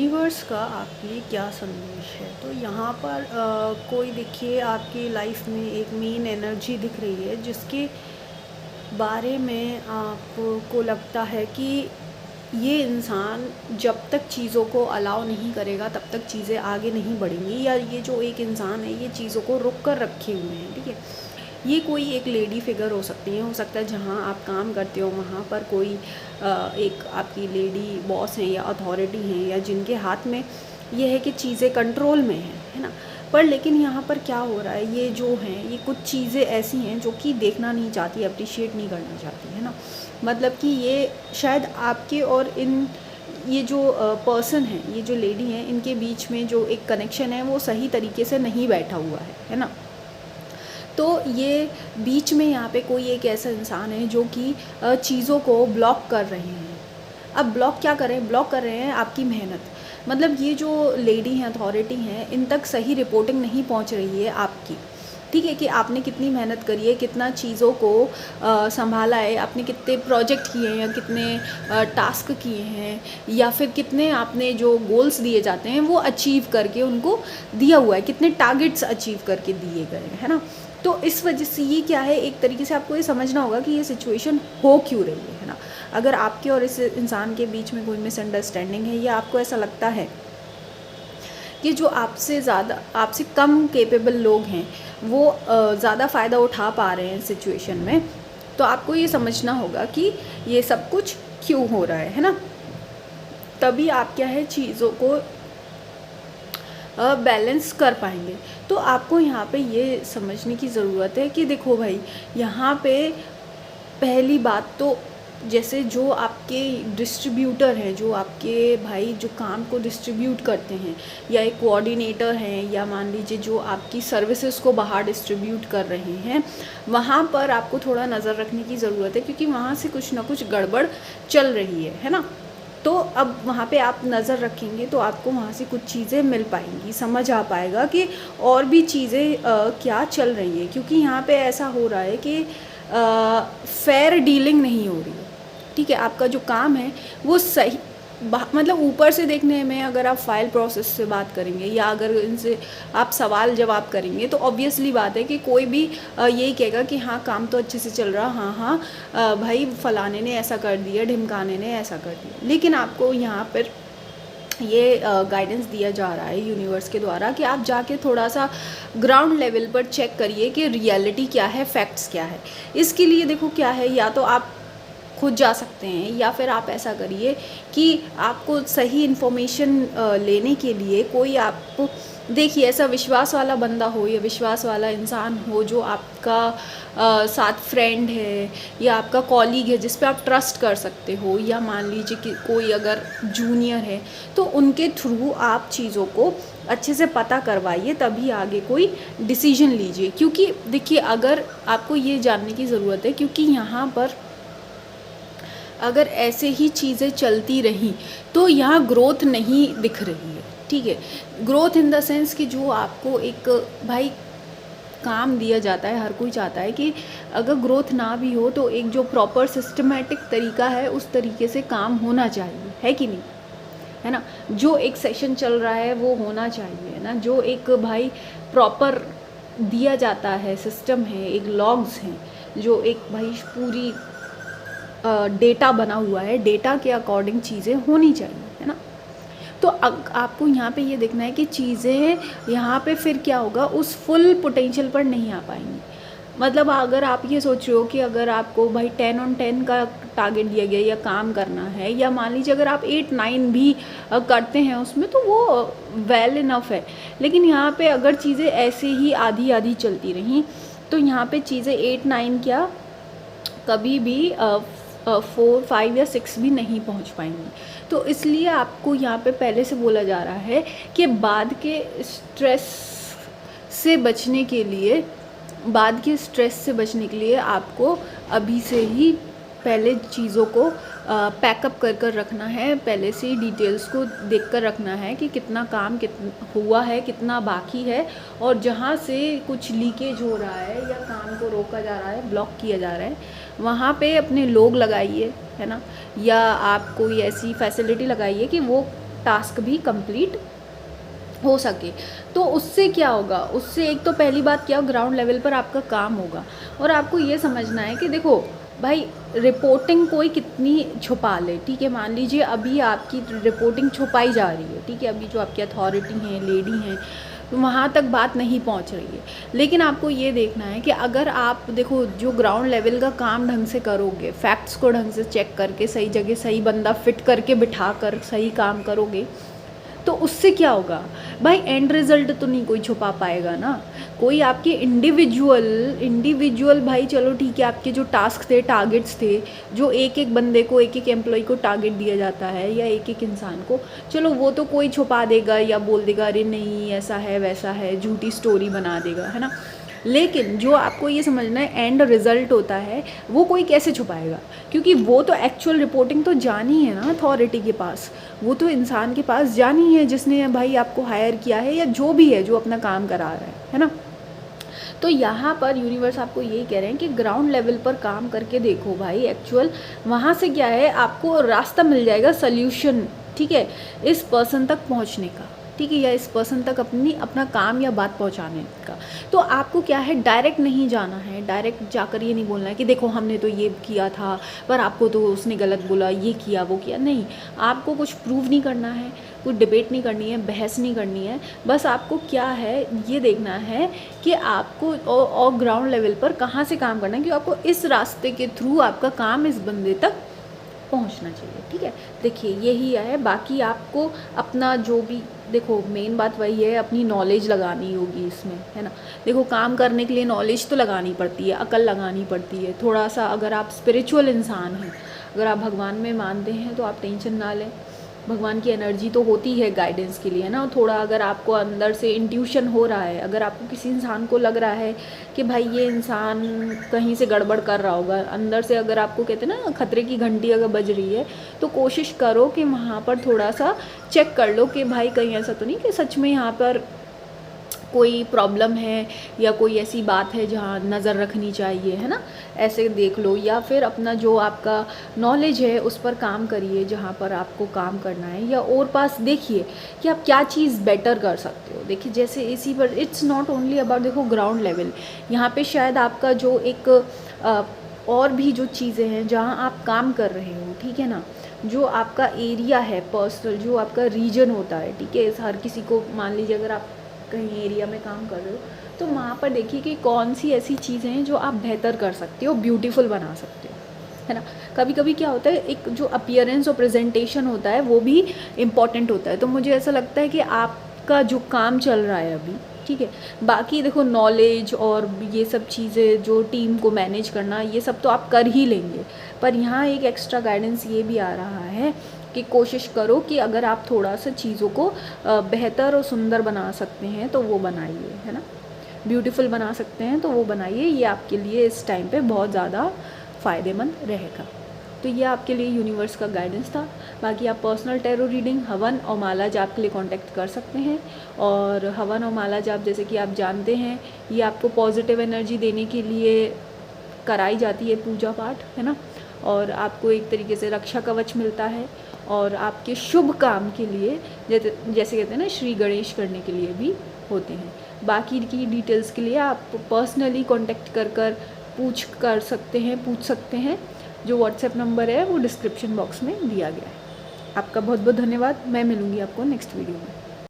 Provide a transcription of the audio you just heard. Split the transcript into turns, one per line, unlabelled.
Universe का आपके लिए क्या संदेश है। तो यहाँ पर कोई देखिए आपकी लाइफ में एक मेन एनर्जी दिख रही है जिसके बारे में आपको लगता है कि ये इंसान जब तक चीज़ों को अलाउ नहीं करेगा तब तक चीज़ें आगे नहीं बढ़ेंगी, या ये जो एक इंसान है ये चीज़ों को रोक कर रखे हुए हैं। ठीक है, ये कोई एक लेडी फिगर हो सकती है, हो सकता है जहाँ आप काम करते हो वहाँ पर कोई एक आपकी लेडी बॉस हैं या अथॉरिटी हैं, या जिनके हाथ में ये है कि चीज़ें कंट्रोल में हैं, है ना। पर लेकिन यहाँ पर क्या हो रहा है, ये जो हैं ये कुछ चीज़ें ऐसी हैं जो कि देखना नहीं चाहती, अप्रिशिएट नहीं करना चाहती, है ना। मतलब कि ये शायद आपके और इन ये जो पर्सन है, ये जो लेडी हैं, इनके बीच में जो एक कनेक्शन है वो सही तरीके से नहीं बैठा हुआ है ना। तो ये बीच में यहाँ पे कोई एक ऐसा इंसान है जो कि चीज़ों को ब्लॉक कर रहे हैं। अब ब्लॉक क्या कर रहे हैं, ब्लॉक कर रहे हैं आपकी मेहनत। मतलब ये जो लेडी हैं, अथॉरिटी हैं, इन तक सही रिपोर्टिंग नहीं पहुँच रही है आपकी। ठीक है, कि आपने कितनी मेहनत करी है, कितना चीज़ों को संभाला है, आपने कितने प्रोजेक्ट किए हैं, या कितने टास्क किए हैं, या फिर कितने आपने जो गोल्स दिए जाते हैं वो अचीव करके उनको दिया हुआ है, कितने टारगेट्स अचीव करके दिए गए हैं, है ना। तो इस वजह से ये क्या है, एक तरीके से आपको ये समझना होगा कि ये सिचुएशन हो क्यों रही है ना। अगर आपके और इस इंसान के बीच में कोई मिसअंडरस्टैंडिंग है, या आपको ऐसा लगता है कि जो आपसे ज़्यादा, आपसे कम कैपेबल लोग हैं वो ज़्यादा फ़ायदा उठा पा रहे हैं सिचुएशन में, तो आपको ये समझना होगा कि ये सब कुछ क्यों हो रहा है ना। तभी आप क्या है चीज़ों को बैलेंस कर पाएंगे। तो आपको यहाँ पे ये समझने की ज़रूरत है कि देखो भाई, यहाँ पे पहली बात तो जैसे जो आपके डिस्ट्रीब्यूटर हैं, जो आपके भाई जो काम को डिस्ट्रीब्यूट करते हैं, या एक कोऑर्डिनेटर हैं, या मान लीजिए जो आपकी सर्विसेज को बाहर डिस्ट्रीब्यूट कर रहे हैं, वहाँ पर आपको थोड़ा नज़र रखने की ज़रूरत है, क्योंकि वहाँ से कुछ ना कुछ गड़बड़ चल रही है ना। तो अब वहाँ पे आप नज़र रखेंगे तो आपको वहाँ से कुछ चीज़ें मिल पाएंगी, समझ आ पाएगा कि और भी चीज़ें क्या चल रही है। क्योंकि यहाँ पे ऐसा हो रहा है कि फेयर डीलिंग नहीं हो रही है। ठीक है, आपका जो काम है वो सही, मतलब ऊपर से देखने में अगर आप फाइल प्रोसेस से बात करेंगे, या अगर इनसे आप सवाल जवाब करेंगे, तो ऑब्वियसली बात है कि कोई भी यही कहेगा कि हाँ काम तो अच्छे से चल रहा, हाँ हाँ भाई फलाने ने ऐसा कर दिया, ढिमकाने ने ऐसा कर दिया। लेकिन आपको यहाँ पर ये गाइडेंस दिया जा रहा है यूनिवर्स के द्वारा कि आप जाके थोड़ा सा ग्राउंड लेवल पर चेक करिए कि रियलिटी क्या है, फैक्ट्स क्या है। इसके लिए देखो क्या है, या तो आप खुद जा सकते हैं, या फिर आप ऐसा करिए कि आपको सही इन्फॉर्मेशन लेने के लिए कोई आप देखिए ऐसा विश्वास वाला बंदा हो, या विश्वास वाला इंसान हो जो आपका साथ फ्रेंड है, या आपका कॉलीग है जिस पे आप ट्रस्ट कर सकते हो, या मान लीजिए कि कोई अगर जूनियर है, तो उनके थ्रू आप चीज़ों को अच्छे से पता करवाइए, तभी आगे कोई डिसीजन लीजिए। क्योंकि देखिए, अगर आपको ये जानने की ज़रूरत है, क्योंकि यहाँ पर अगर ऐसे ही चीज़ें चलती रहीं तो यहाँ ग्रोथ नहीं दिख रही है। ठीक है, ग्रोथ इन द सेंस कि जो आपको एक भाई काम दिया जाता है, हर कोई चाहता है कि अगर ग्रोथ ना भी हो तो एक जो प्रॉपर सिस्टमेटिक तरीका है उस तरीके से काम होना चाहिए, है कि नहीं, है ना। जो एक सेशन चल रहा है वो होना चाहिए, है ना। जो एक भाई प्रॉपर दिया जाता है, सिस्टम है, एक लॉग्स हैं, जो एक भाई पूरी डेटा बना हुआ है, डेटा के अकॉर्डिंग चीज़ें होनी चाहिए, है ना। तो आपको यहाँ पे ये देखना है कि चीज़ें यहाँ पे फिर क्या होगा, उस फुल पोटेंशियल पर नहीं आ पाएंगी। मतलब अगर आप ये सोच रहे हो कि अगर आपको भाई 10 on 10 का टारगेट दिया गया या काम करना है, या मान लीजिए अगर आप 8-9 भी करते हैं उसमें, तो वो वेल इनफ है। लेकिन यहाँ पे अगर चीज़ें ऐसे ही आधी आधी चलती रहीं तो यहाँ पे चीज़ें 8-9 क्या कभी भी 4, 5 या 6 भी नहीं पहुंच पाएंगी। तो इसलिए आपको यहाँ पे पहले से बोला जा रहा है कि बाद के स्ट्रेस से बचने के लिए, आपको अभी से ही पहले चीज़ों को पैकअप कर रखना है, पहले से ही डिटेल्स को देख कर रखना है कि कितना काम कितना हुआ है, कितना बाकी है, और जहाँ से कुछ लीकेज हो रहा है या काम को रोका जा रहा है, ब्लॉक किया जा रहा है, वहाँ पे अपने लोग लगाइए, है ना। या आप कोई ऐसी फैसिलिटी लगाइए कि वो टास्क भी कंप्लीट हो सके। तो उससे क्या होगा, उससे एक तो पहली बात क्या, ग्राउंड लेवल पर आपका काम होगा। और आपको ये समझना है कि देखो भाई, रिपोर्टिंग कोई कितनी छुपा ले, ठीक है, मान लीजिए अभी आपकी रिपोर्टिंग छुपाई जा रही है, ठीक है, अभी जो आपकी अथॉरिटी हैं, लेडी हैं, तो वहाँ तक बात नहीं पहुँच रही है। लेकिन आपको ये देखना है कि अगर आप देखो जो ग्राउंड लेवल का काम ढंग से करोगे, फैक्ट्स को ढंग से चेक करके, सही जगह सही बंदा फिट करके बिठा कर सही काम करोगे, तो उससे क्या होगा भाई, एंड रिजल्ट तो नहीं कोई छुपा पाएगा ना। कोई आपके इंडिविजुअल भाई, चलो ठीक है, आपके जो टास्क थे, टारगेट्स थे, जो एक एक बंदे को, एक एक एम्प्लॉय को टारगेट दिया जाता है या एक एक इंसान को, चलो वो तो कोई छुपा देगा या बोल देगा अरे नहीं ऐसा है वैसा है, झूठी स्टोरी बना देगा, है ना। लेकिन जो आपको ये समझना है एंड रिज़ल्ट होता है, वो कोई कैसे छुपाएगा, क्योंकि वो तो एक्चुअल रिपोर्टिंग तो जानी है ना अथॉरिटी के पास, वो तो इंसान के पास जानी है जिसने भाई आपको हायर किया है या जो भी है जो अपना काम करा रहा है ना। तो यहाँ पर यूनिवर्स आपको यही कह रहे हैं कि ग्राउंड लेवल पर काम करके देखो भाई, एक्चुअल वहाँ से क्या है, आपको रास्ता मिल जाएगा, सल्यूशन, ठीक है, इस पर्सन तक पहुँचने का, ठीक है, या इस पर्सन तक अपना काम या बात पहुंचाने का। तो आपको क्या है, डायरेक्ट नहीं जाना है, डायरेक्ट जाकर ये नहीं बोलना है कि देखो हमने तो ये किया था पर आपको तो उसने गलत बोला, ये किया वो किया, नहीं। आपको कुछ प्रूव नहीं करना है, कुछ डिबेट नहीं करनी है, बहस नहीं करनी है, बस आपको क्या है ये देखना है कि आपको और ग्राउंड लेवल पर कहाँ से काम करना है, कि आपको इस रास्ते के थ्रू आपका काम इस बंदे तक पहुंचना चाहिए, ठीक है। देखिए यही है, बाकी आपको अपना जो भी, देखो मेन बात वही है, अपनी नॉलेज लगानी होगी इसमें, है ना। देखो काम करने के लिए नॉलेज तो लगानी पड़ती है, अकल लगानी पड़ती है थोड़ा सा। अगर आप स्पिरिचुअल इंसान हैं, अगर आप भगवान में मानते हैं तो आप टेंशन ना लें, भगवान की एनर्जी तो होती है गाइडेंस के लिए, है ना। थोड़ा अगर आपको अंदर से इंट्यूशन हो रहा है, अगर आपको किसी इंसान को लग रहा है कि भाई ये इंसान कहीं से गड़बड़ कर रहा होगा, अंदर से अगर आपको कहते हैं ना खतरे की घंटी अगर बज रही है, तो कोशिश करो कि वहाँ पर थोड़ा सा चेक कर लो कि भाई कहीं ऐसा तो नहीं कि सच में यहाँ पर कोई प्रॉब्लम है या कोई ऐसी बात है जहाँ नज़र रखनी चाहिए, है ना, ऐसे देख लो। या फिर अपना जो आपका नॉलेज है उस पर काम करिए जहाँ पर आपको काम करना है, या और पास देखिए कि आप क्या चीज़ बेटर कर सकते हो। देखिए जैसे इसी पर इट्स नॉट ओनली अबाउट, देखो ग्राउंड लेवल, यहाँ पे शायद आपका जो एक और भी जो चीज़ें हैं जहाँ आप काम कर रहे हो, ठीक है ना, जो आपका एरिया है पर्सनल, जो आपका रीजन होता है, ठीक है, हर किसी को, मान लीजिए अगर आप कहीं एरिया में काम कर रहे हो तो वहाँ पर देखिए कि कौन सी ऐसी चीज़ें हैं जो आप बेहतर कर सकते हो, ब्यूटीफुल बना सकते हो, है ना। कभी कभी क्या होता है, एक जो अपीयरेंस और प्रेजेंटेशन होता है वो भी इम्पॉर्टेंट होता है। तो मुझे ऐसा लगता है कि आपका जो काम चल रहा है अभी, ठीक है, बाकी देखो नॉलेज और ये सब चीज़ें जो टीम को मैनेज करना, ये सब तो आप कर ही लेंगे, पर यहाँ एक एक्स्ट्रा गाइडेंस ये भी आ रहा है कि कोशिश करो कि अगर आप थोड़ा सा चीज़ों को बेहतर और सुंदर बना सकते हैं तो वो बनाइए, है ना, ब्यूटीफुल बना सकते हैं तो वो बनाइए। ये आपके लिए इस टाइम पे बहुत ज़्यादा फ़ायदेमंद रहेगा। तो ये आपके लिए यूनिवर्स का गाइडेंस था। बाकी आप पर्सनल टैरो रीडिंग, हवन और माला जाप के लिए कांटेक्ट कर सकते हैं। और हवन और माला जाप जैसे कि आप जानते हैं, ये आपको पॉजिटिव एनर्जी देने के लिए कराई जाती है, पूजा पाठ, है ना, और आपको एक तरीके से रक्षा कवच मिलता है। और आपके शुभ काम के लिए जैसे कहते हैं ना, श्री गणेश करने के लिए भी होते हैं। बाकी की डिटेल्स के लिए आप पर्सनली कांटेक्ट कर पूछ सकते हैं। जो व्हाट्सएप नंबर है वो डिस्क्रिप्शन बॉक्स में दिया गया है। आपका बहुत बहुत धन्यवाद। मैं मिलूँगी आपको नेक्स्ट वीडियो में।